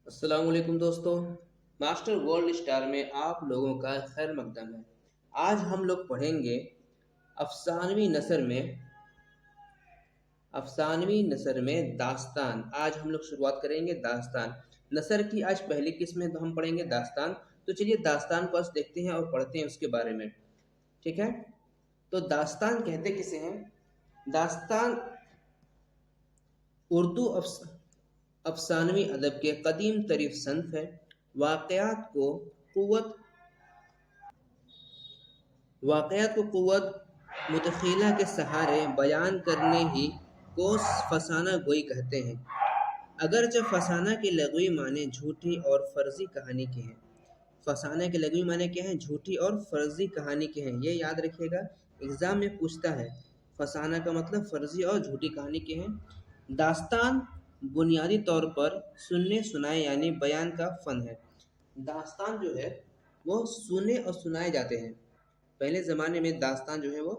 अस्सलाम वालेकुम दोस्तों। मास्टर गोल्ड स्टार में आप लोगों का खैर मकदम है। आज हम लोग पढ़ेंगे अफसानवी नसर में दास्तान। आज हम लोग शुरुआत करेंगे दास्तान नसर की। आज पहली किस्म में हम पढ़ेंगे दास्तान। तो चलिए दास्तान को आज देखते हैं और पढ़ते हैं उसके बारे में। ठीक है। तो दास्तान कहते किसे हैं? दास्तान उर्दू अफसानवी अदब के कदीम तरीफ सन्फ है। वाक़यात को क़ुव्वत वाक़यात को क़ुव्वत मुतख़िला के सहारे बयान करने ही को फसाना गोई कहते हैं। अगरचे फसाना के लग़वी माने झूठी और फ़र्ज़ी कहानी के हैं। फसाना के लग़वी माने क्या है? झूठी और फ़र्ज़ी कहानी के हैं। ये याद रखिएगा, एग्ज़ाम में पूछता है। फसाना का मतलब फ़र्ज़ी और झूठी कहानी के हैं। दास्तान बुनियादी तौर पर सुनने सुनाए यानी बयान का फ़न है। दास्तान जो है वो सुने और सुनाए जाते हैं। पहले ज़माने में दास्तान जो है वो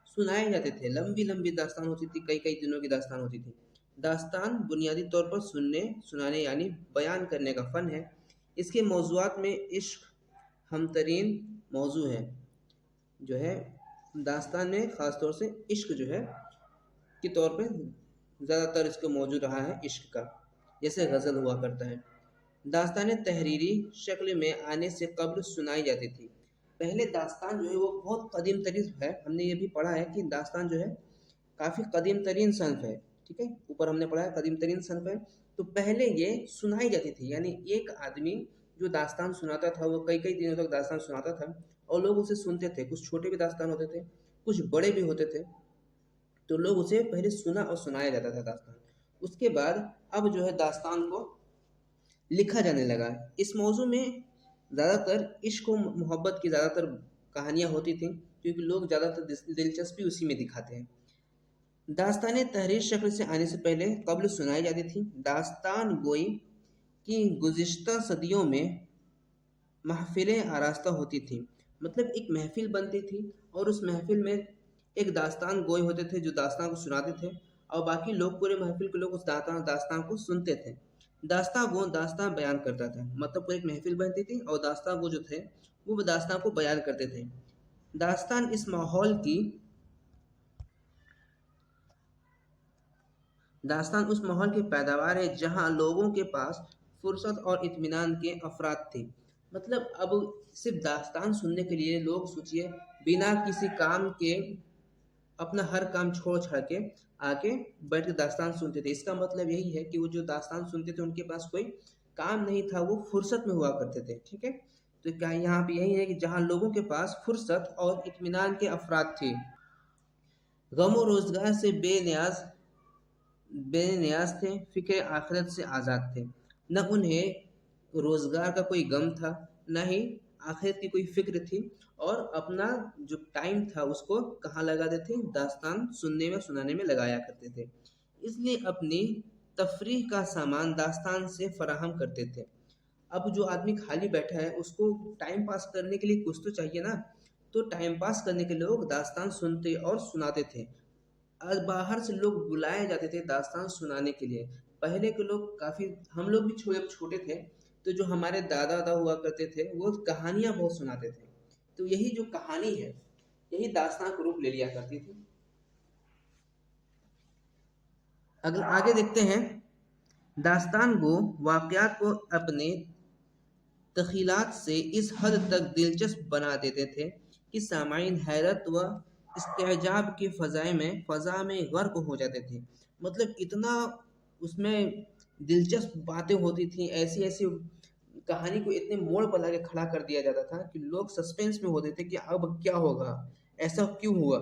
सुनाए जाते थे। लंबी लंबी दास्तान होती थी, कई कई दिनों की दास्तान होती थी। दास्तान बुनियादी तौर पर सुनने सुनाने यानी बयान करने का फ़न है। इसके मौज़ूआत में इश्क हमतरीन मौजू है। जो है दास्तान में ख़ास तौर से इश्क जो है के तौर पे ज़्यादातर इसको मौजूद रहा है, इश्क का, जैसे गज़ल हुआ करता है। दास्तानें तहरीरी शक्ल में आने से कब्ल सुनाई जाती थी। पहले दास्तान जो है वो बहुत कदीम तरीन है। हमने ये भी पढ़ा है कि दास्तान जो है काफ़ी कदीम तरीन सन्फ़ है। ठीक है, ऊपर हमने पढ़ा है कदीम तरीन सन्फ़ है। तो पहले ये सुनाई जाती थी, यानी एक आदमी जो दास्तान सुनाता था वो कई कई दिनों तक दास्तान सुनाता था और लोग उसे सुनते थे। कुछ छोटे भी दास्तान होते थे, कुछ बड़े भी होते थे। तो लोग उसे पहले सुना और सुनाया जाता था दास्तान। उसके बाद अब जो है दास्तान को लिखा जाने लगा। इस मौजू में ज़्यादातर इश्क और मोहब्बत की ज़्यादातर कहानियाँ होती थी, क्योंकि लोग ज़्यादातर दिलचस्पी उसी में दिखाते हैं। दास्तानें तहरीर शक्ल से आने से पहले कब्ल सुनाई जाती थी। दास्तान गोई की गुज़िश्ता सदियों में महफ़िलें आरास्ता होती थी। मतलब एक महफ़िल बनती थी और उस महफ़िल में एक दास्तान गोई होते थे जो दास्तान को सुनाते थे, और बाकी लोग, पूरे महफ़िल के लोग उस दास्तान को सुनते थे। दास्तां गो दास्तां बयान करता था। मतलब पूरी एक महफ़िल बनती थी और दास्तां गो जो थे वो दास्तां को बयान करते थे। दास्तान इस माहौल की दास्तान उस माहौल की पैदावार है जहाँ लोगों के पास फुर्सत और इत्मीनान के अफराद थे। मतलब अब सिर्फ दास्तान सुनने के लिए लोग, सोचिए, बिना किसी काम के अपना हर काम छोड़ छाड़ के आके बैठ के दास्तान सुनते थे। इसका मतलब यही है कि वो जो दास्तान सुनते थे उनके पास कोई काम नहीं था, वो फुर्सत में हुआ करते थे। ठीक है। तो क्या यहाँ पे यही है कि जहाँ लोगों के पास फुर्सत और इत्मीनान के अफराद थे, गम और रोजगार से बेनियाज थे, फिक्र आखिरत से आज़ाद थे। न उन्हें रोज़गार का कोई गम था, न ही आखिरत की कोई फ़िक्र थी, और अपना जो टाइम था उसको कहाँ लगाते थे? दास्तान सुनने में सुनाने में लगाया करते थे। इसलिए अपनी तफरीह का सामान दास्तान से फ़राहम करते थे। अब जो आदमी खाली बैठा है उसको टाइम पास करने के लिए कुछ तो चाहिए ना, तो टाइम पास करने के लिए लोग दास्तान सुनते और सुनाते थे। आज बाहर से लोग बुलाए जाते थे दास्तान सुनाने के लिए। पहले के लोग काफ़ी, हम लोग भी जब छोटे थे तो जो हमारे दादा दादा हुआ करते थे वो कहानियाँ बहुत सुनाते थे। तो यही जो कहानी है यही दास्तान का रूप ले लिया करती थी। अगर आगे देखते हैं, दास्तान गो वाक़यात को अपने तख़ीलात से इस हद तक दिलचस्प बना देते थे कि सामाईन हैरत व इस्तेजाब की फ़ज़ा में गर्क हो जाते थे। मतलब इतना उसमें दिलचस्प बातें होती थी, ऐसी ऐसी कहानी को इतने मोड़ पर लाके खड़ा कर दिया जाता था कि लोग सस्पेंस में होते थे कि अब क्या होगा, ऐसा क्यों हुआ।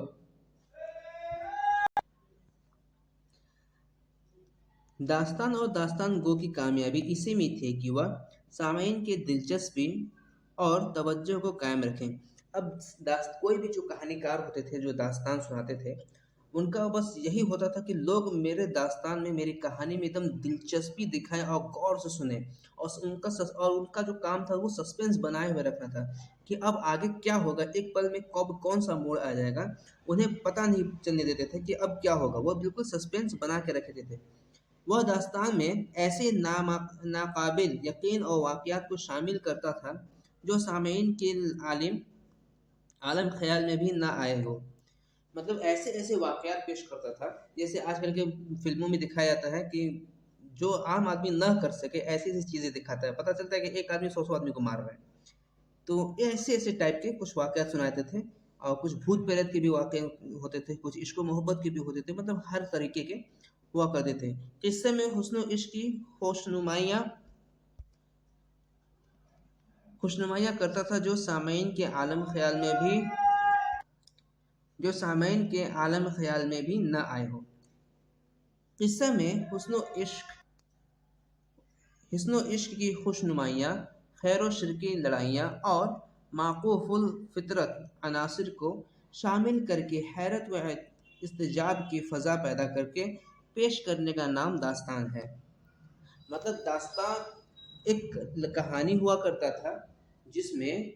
दास्तान और दास्तान गो की कामयाबी इसी में थी कि वह सामाईन की दिलचस्पी और तवज्जो को कायम रखें। अब कोई भी जो कहानीकार होते थे, जो दास्तान सुनाते थे, उनका बस यही होता था कि लोग मेरे दास्तान में, मेरी कहानी में एकदम दिलचस्पी दिखाएं और गौर से सुने। और उनका जो काम था वो सस्पेंस बनाए हुए रखना था कि अब आगे क्या होगा, एक पल में कब कौन सा मोड़ आ जाएगा, उन्हें पता नहीं चलने देते थे कि अब क्या होगा। वो बिल्कुल सस्पेंस बना के रखे थे। वह दास्तान में ऐसे नाकाबिल यकीन और वाक़यात को शामिल करता था जो सामीन के आलिम आलम ख्याल में भी ना आए हो। मतलब ऐसे ऐसे वाक़यात पेश करता था जैसे आजकल के फिल्मों में दिखाया जाता है कि जो आम आदमी ना कर सके ऐसी ऐसी चीज़ें दिखाता है। पता चलता है कि एक आदमी 100 आदमी को मार रहा है। तो ऐसे ऐसे टाइप के कुछ वाक़यात सुनाते थे और कुछ भूत प्रेत के भी वाक़े होते थे, कुछ इश्क मोहब्बत के भी होते थे, मतलब हर तरीके के हुआ करते थे। किस्से में हुस्न इश्क की खुशनुमाइयाँ करता था जो सामईन के आलम ख़याल में भी न आए हो। किस्से में हुस्न इश्क की खुशनुमाइयाँ, खैर व शर की लड़ाइयाँ और माकूफुल फितरत अनासिर को शामिल करके हैरत व इस्तेजाब की फ़ज़ा पैदा करके पेश करने का नाम दास्तान है। मतलब दास्तान एक कहानी हुआ करता था जिसमें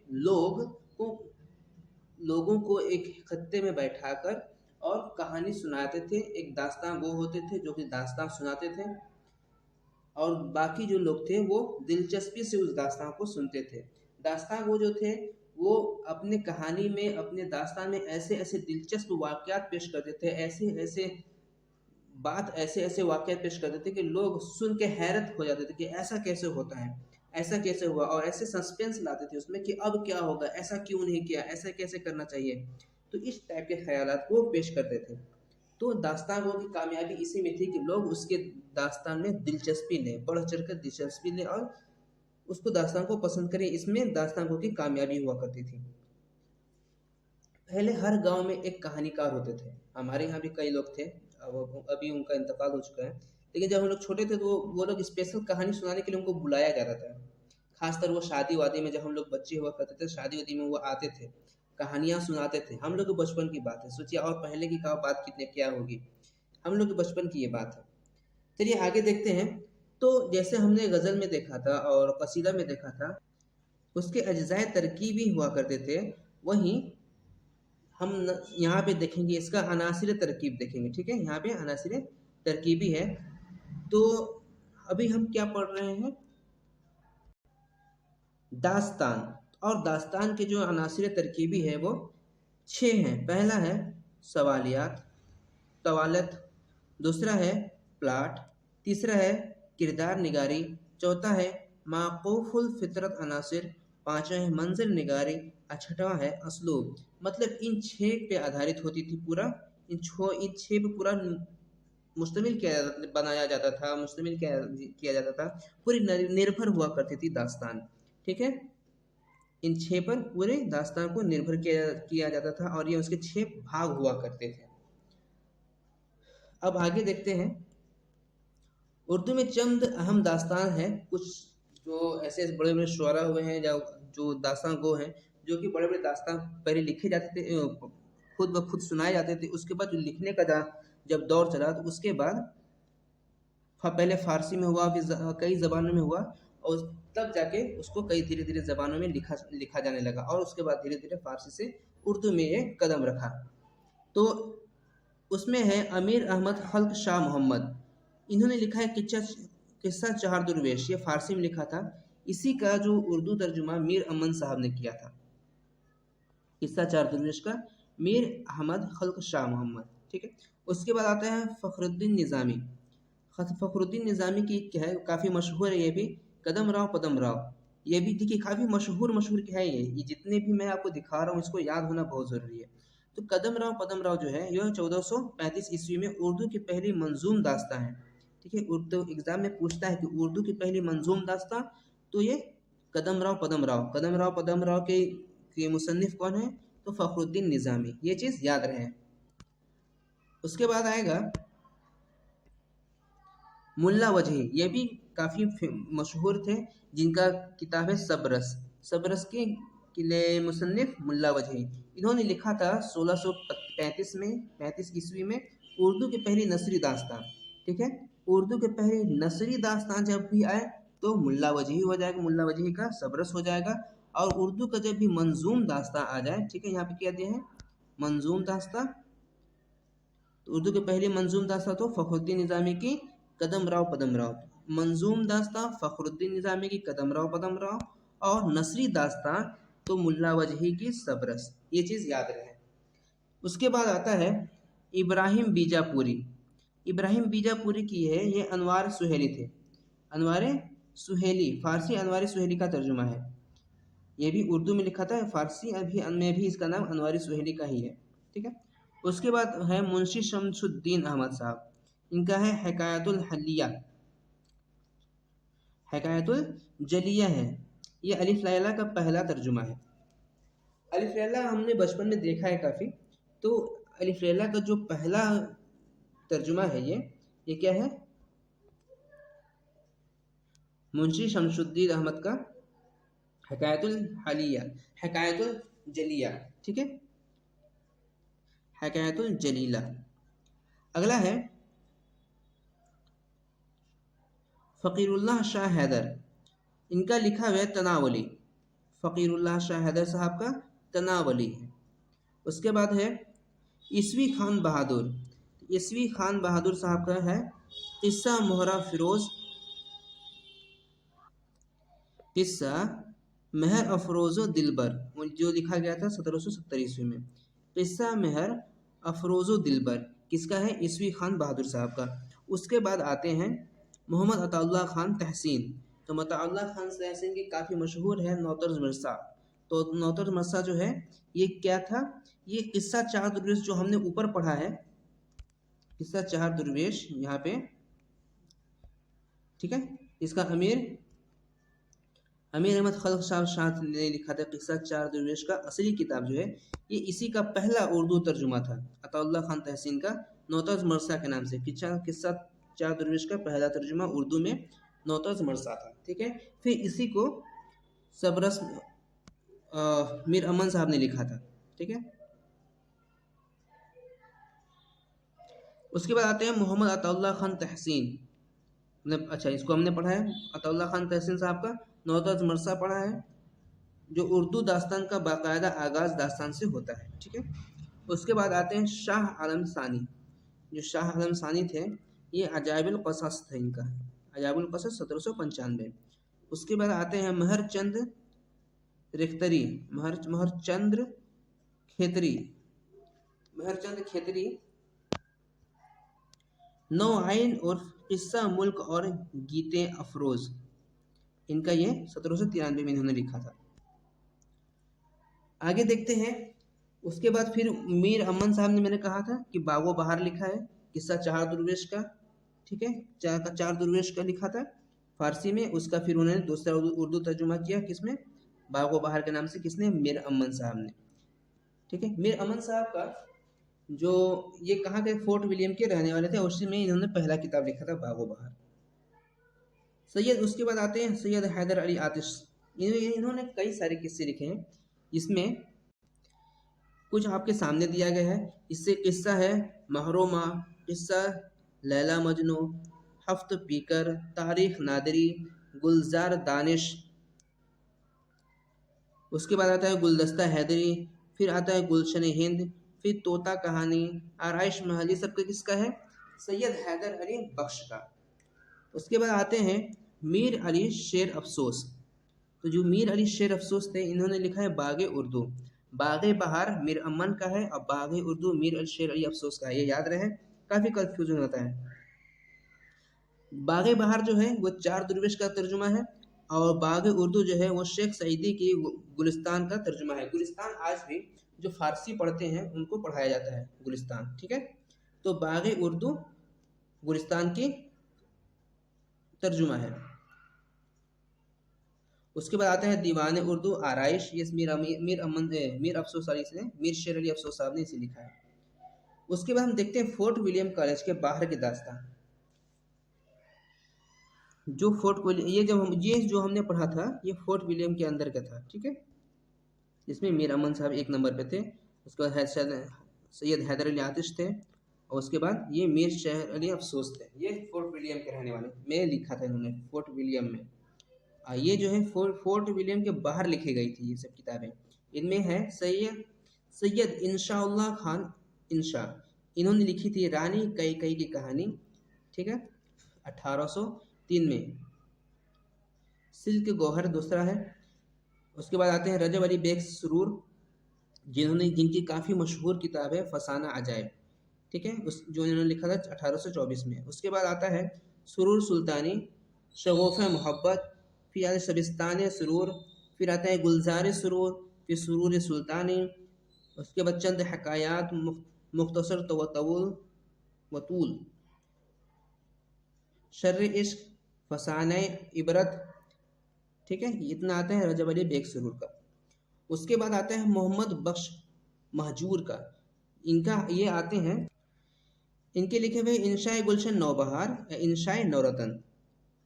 लोगों को एक खत्ते में बैठाकर और कहानी सुनाते थे। एक दास्तान गो होते थे जो कि दास्तान सुनाते थे और बाकी जो लोग थे वो दिलचस्पी से उस दास्तान को सुनते थे। दास्तान गो जो थे वो अपने कहानी में, अपने दास्तान में ऐसे ऐसे दिलचस्प वाक़यात पेश करते थे, ऐसे ऐसे वाक़यात पेश करते थे कि लोग सुन के हैरत हो जाते थे कि ऐसा कैसे होता है, ऐसा कैसे हुआ, और ऐसे सस्पेंस लाते थे उसमें कि अब क्या होगा, ऐसा क्यों नहीं किया, ऐसा कैसे करना चाहिए। तो इस टाइप के ख़यालात को पेश करते थे। तो दास्तान गो की कामयाबी इसी में थी कि लोग उसके दास्तान में दिलचस्पी लें, बढ़ चढ़ कर दिलचस्पी लें और उसको दास्तान को पसंद करें। इसमें दास्तान गो की कामयाबी हुआ करती थी। पहले हर गांव में एक कहानीकार होते थे। हमारे यहाँ भी कई लोग थे, अब अभी उनका इंतकाल हो चुका है, लेकिन जब हम लोग छोटे थे तो वो लोग स्पेशल कहानी सुनाने के लिए उनको बुलाया जाता था। खासकर वो शादी वादी में, जब हम लोग बच्चे हुआ करते थे शादी वादी में वो आते थे, कहानियाँ सुनाते थे। हम लोग के बचपन की बात है, सोचिए, और पहले की बात कितने क्या होगी। हम लोग के बचपन की ये बात है। चलिए आगे देखते हैं। तो जैसे हमने गज़ल में देखा था और कसीदा में देखा था, उसके अज्जाए तरकीबी हुआ करते थे, वहीं हम यहाँ पे देखेंगे इसका अनासिर तरकीब देखेंगे। ठीक है, यहाँ पे अनासिर तरकीबी है। तो अभी हम क्या पढ़ रहे हैं, दास्तान। और दास्तान के जो अनासिर तरकीबी है वो 6 हैं। पहला है सवालियात, तवालत, दूसरा है प्लाट, तीसरा है किरदार निगारी, चौथा है माकूफुल फितरत अनासिर, पांचवा है मंजिल निगारी, और छठवां है असलूब। मतलब इन 6 पे आधारित होती थी पूरा, इन 6 पे पूरा मुश्तमिल बनाया जाता था, मुश्तमिल किया जाता था, पूरी निर्भर हुआ करती थी दास्तान। ठीक है, इन 6 पर पूरे दास्तान को निर्भर किया जाता था और ये उसके 6 भाग हुआ करते थे। अब आगे देखते हैं। उर्दू में चंद अहम दास्तान हैं, कुछ जो ऐसे बड़े बड़े शुअरा हुए हैं जो दास्तान गो हैं, जो कि बड़े बड़े दास्तान पहले लिखे जाते थे, खुद ब खुद सुनाए जाते थे। उसके बाद जो लिखने का जब दौर चला तो उसके बाद पहले फ़ारसी में हुआ, फिर कई ज़बानों में हुआ, और तब जाके उसको कई धीरे धीरे ज़बानों में लिखा जाने लगा, और उसके बाद धीरे धीरे फ़ारसी से उर्दू में ये कदम रखा। तो उसमें है अमीर अहमद खल्क शाह मोहम्मद, इन्होंने लिखा है किस्सा चार दुर्वेश, ये फ़ारसी में लिखा था। इसी का जो उर्दू तर्जुमा मीर अमन साहब ने किया था। किस्सा चार दुर्वेश का मीर अहमद खल्क शाह मोहम्मद। ठीक है, उसके बाद आता है फ़खरुद्दीन निज़ामी। फ़खरुद्दीन निज़ामी की क्या है, काफ़ी मशहूर है ये भी, कदम राव पदम राव। ये भी देखिए काफ़ी मशहूर है ये जितने भी मैं आपको दिखा रहा हूँ इसको याद होना बहुत ज़रूरी है। तो कदम राव पदम राव जो है यह 1435 ईस्वी में उर्दू की पहली मंजूम दास्तां है। ठीक है, उर्दू एग्ज़ाम में पूछता है कि उर्दू की पहली मंजूम दास्तां, तो ये कदम राव पदम राव के मुसन्निफ़ कौन है, तो फ़खरुद्दीन निज़ामी। ये चीज़ याद रहे। उसके बाद आएगा मुल्ला वजही, ये भी काफ़ी मशहूर थे, जिनका किताब है सबरस के मुसन्निफ मुल्ला वजही। इन्होंने लिखा था 1635 ईस्वी में उर्दू की पहली नसरी दास्तान। ठीक है, उर्दू के पहली नसरी दास्तान जब भी आए तो मुल्ला वजही हो जाएगा, मुल्ला वजही का सबरस हो जाएगा। और उर्दू का जब भी मंजूम दास्तान आ जाए, ठीक है, यहाँ पे क्या दिया है, मंजूम दास्तान, तो उर्दू की पहली मंजूम दास्तान तो फ़खरुद्दीन निज़ामी की कदम राव पदम राव, मंजूम दास्तां फ़खरुद्दीन निज़ामी की कदम राव पदम राव, और नसरी दास्तां तो मुल्ला वजही की सबरस। ये चीज़ याद रहे। उसके बाद आता है इब्राहिम बीजापुरी। इब्राहिम बीजापुरी की है, ये अनवार सुहेली थे। अनवार सुहेली, फारसी अनवार सुहेली का तर्जुमा है। ये भी उर्दू में लिखा था, फारसी अभी में भी इसका नाम अनवार सुहेली का ही है। ठीक है। उसके बाद है मुंशी शमसुद्दीन अहमद साहब, इनका है हकायतुल हलिया, हकायतुल जलिया है। ये अलिफ लैला का पहला तर्जुमा है। अलिफ लैला हमने बचपन में देखा है काफ़ी, तो अलिफ लैला का जो पहला तर्जुमा है ये क्या है? मुंशी शमसुद्दीन अहमद का हकायतुल हलिया, हकायतुल जलिया। ठीक है, हकायतुल जलीला। अगला है फ़कीरुल्लाह शाह हैदर, इनका लिखा हुआ है तनावली। फ़कीरुल्लाह शाह हैदर साहब का तनावली है। उसके बाद है ईसवी खान बहादुर। ईसवी खान बहादुर साहब का है किस्सा मोहरा फिरोज़, किस्सा महर अफरोज़ो दिलबर, जो लिखा गया था 1770 ईस्वी में। किस्सा महर अफरोज़ो दिलबर किसका है? ईसवी खान बहादुर साहब का। उसके बाद आते हैं मोहम्मद अताउल्लाह खान तहसीन। तो अताउल्लाह खान तहसीन की काफ़ी मशहूर है नौतर्ज मरसा। तो नौतर्ज मरसा जो है ये क्या था? ये किस्सा चार दुर्वेश जो हमने ऊपर पढ़ा है, किस्सा चार दुर्वेश यहाँ पे, ठीक है, इसका अमीर अहमद खल्क साहब शाह ने लिखा था। किस्सा चार दुर्वेश का असली किताब जो है ये इसी का पहला उर्दू तर्जुमा था, अताउल्लाह खान तहसीन का नौतर्ज मरसा के नाम से। किस्सा चार दुर्वेश का पहला तर्जुमा उर्दू में नौतर्ज मरसा था। ठीक है, फिर इसी को सबरस मीर अमन साहब ने लिखा था। ठीक है, उसके बाद आते हैं मोहम्मद अताउल्लाह खान तहसीन। अच्छा, इसको हमने पढ़ा है, अताउल्लाह खान तहसीन साहब का नौतर्ज मरसा पढ़ा है, जो उर्दू दास्तान का बाकायदा आगाज़ दास्तान से होता है। ठीक है, उसके बाद आते हैं शाह आलम सानी। जो शाह आलम सानी थे ये अजाइबुल क़सस थे, इनका अजाइबुल क़सस 1795। उसके बाद आते हैं महरचंद रिख्तरी, महरचंद खेतरी, महरचंद खेतरी, नौ आइन और किस्सा मुल्क और गीते अफरोज़, इनका ये 1793 में इन्होंने लिखा था। आगे देखते हैं। उसके बाद फिर मीर अमन साहब ने, मैंने कहा था कि बागो बहार लिखा है, किस्सा चार दुर्वेश का। ठीक है, चार दुर्वेश का लिखा था फारसी में। उसका फिर उन्होंने दूसरा उर्दू तर्जुमा किया, किसमें? बागो बहार के नाम से। किसने? मीर अमन साहब ने। ठीक है, मीर अमन साहब का जो ये कहाँ के? फोर्ट विलियम के रहने वाले थे, उसी में इन्होंने पहला किताब लिखा था बागो बहार। सैयद, उसके बाद आते हैं सैयद हैदर अली आतिश। इन्होंने कई सारे किस्से लिखे हैं, इसमें कुछ आपके सामने दिया गया है। इससे किस्सा है महरोमा, किस्सा लैला मजनू, हफ्त पीकर, तारीख नादरी, गुलजार दानिश। उसके बाद आता है गुलदस्ता हैदरी, फिर आता है गुलशन हिंद, फिर तोता कहानी, आराइश महल। ये सब किसका है? सैयद हैदर अली बख्श का। उसके बाद आते हैं मीर अली शेर अफसोस। तो जो मीर अली शेर अफसोस थे, इन्होंने लिखा है बागे उर्दू। बागे बहार मीर अमन का है और बागे उर्दू मीर अली शेर अली अफसोस का है। ये याद रहे, काफ़ी कन्फ्यूजन होता है। बागे बहार जो है वो चार दुर्वेश का तर्जुमा है, और बागे उर्दू जो है वो शेख सईदी की गुलिस्तान का तर्जुमा है। गुलिस्तान आज भी जो फारसी पढ़ते हैं उनको पढ़ाया जाता है, गुलिस्तान। ठीक है, तो बागे उर्दू गुलिस्तान की तर्जुमा है। उसके बाद आता है दीवान उर्दू आराइश। ये मीर अफसोस अली ने, मीर शेर अली अफसोस साहब ने इसे लिखा है। उसके बाद हम देखते हैं फोर्ट विलियम कॉलेज के बाहर की दास्तान। जो ये जो हमने पढ़ा था ये फोर्ट विलियम के अंदर का था। ठीक है, इसमें मीर अमन साहब एक नंबर पे थे। उसके बाद सैयद हैदर अली आतिश थे, और उसके बाद ये मीर शेर अली अफसोस थे। ये फोर्ट विलियम के रहने वाले, में लिखा था इन्होंने फोर्ट विलियम में। ये जो है फोर्ट विलियम के बाहर लिखी गई थी ये सब किताबें। इनमें है सैयद इंशाउल्लाह खान इंशा, इन्होंने लिखी थी रानी कई कई की कहानी। ठीक है, 1803 में। सिल्क गौहर दूसरा है। उसके बाद आते हैं रजब अली बेग सुरूर, जिनकी काफ़ी मशहूर किताब है फसाना अजायब, ठीक है, उस जो इन्होंने लिखा था 1824 में। उसके बाद आता है सुरूर सुल्तानी, शगुफ़ मोहब्बत, फिर आता है शबिस्तान सुरूर, फिर आता है गुलजार सुरूर, फिर सुरूर सुल्तानी। उसके बाद चंद हकायात, मुख्तसर वतूल, शर्र इश्क, फसाना इबरत, ठीक है, इतना आता है रजब अली बेग सुरूर का। उसके बाद आता है मोहम्मद बख्श महजूर का। इनका ये आते हैं, इनके लिखे हुए इंशाए गुलशन नौबहार या इंशाए नौरतन,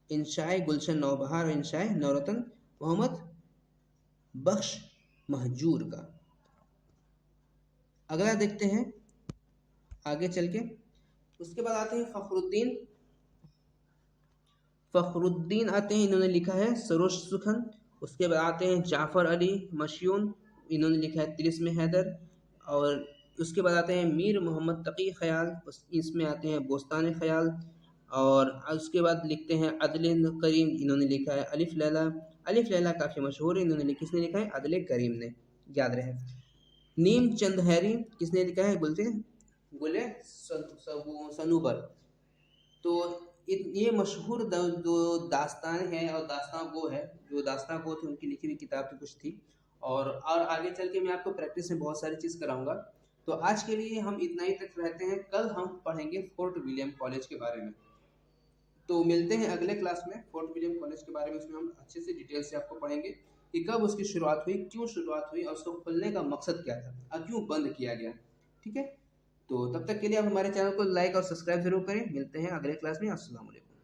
इंशाए गुलशन नौबहार और इंशाए नौरतन, मोहम्मद बख्श महजूर का। अगला देखते हैं आगे चल के। उसके बाद आते हैं फ़खरुद्दीन आते हैं, इन्होंने लिखा है सरोश सुखन। उसके बाद आते हैं जाफ़र अली मशयून, इन्होंने लिखा है तिलिस्म हैदर। और उसके बाद आते हैं मीर मोहम्मद तकी ख़याल, इसमें आते हैं बोस्तान ख़याल। और उसके बाद लिखते हैं अदल करीम, इन्होंने लिखा है अलिफ लैला। अलिफ लैला काफ़ी मशहूर है, इन्होंने किसने लिखा है? अदल करीम ने, याद रहे। नीम चंद हैरी, किसने लिखा है? गुले सनूबर। तो ये मशहूर जो दास्तान है और दास्तान गो है, जो दास्तान गो थे उनकी लिखी हुई किताब की कुछ थी। और आगे चल के मैं आपको प्रैक्टिस में बहुत सारी चीज़ कराऊंगा। तो आज के लिए हम इतना ही तक रहते हैं, कल हम पढ़ेंगे फोर्ट विलियम कॉलेज के बारे में। तो मिलते हैं अगले क्लास में फोर्ट विलियम कॉलेज के बारे में। उसमें हम अच्छे से डिटेल से आपको पढ़ेंगे कि कब उसकी शुरुआत हुई, क्यों शुरुआत हुई, और उसको खुलने का मकसद क्या था और क्यों बंद किया गया, ठीक है। तो तब तक के लिए आप हमारे चैनल को लाइक और सब्सक्राइब जरूर करें। मिलते हैं अगले क्लास में। अस्सलाम वालेकुम।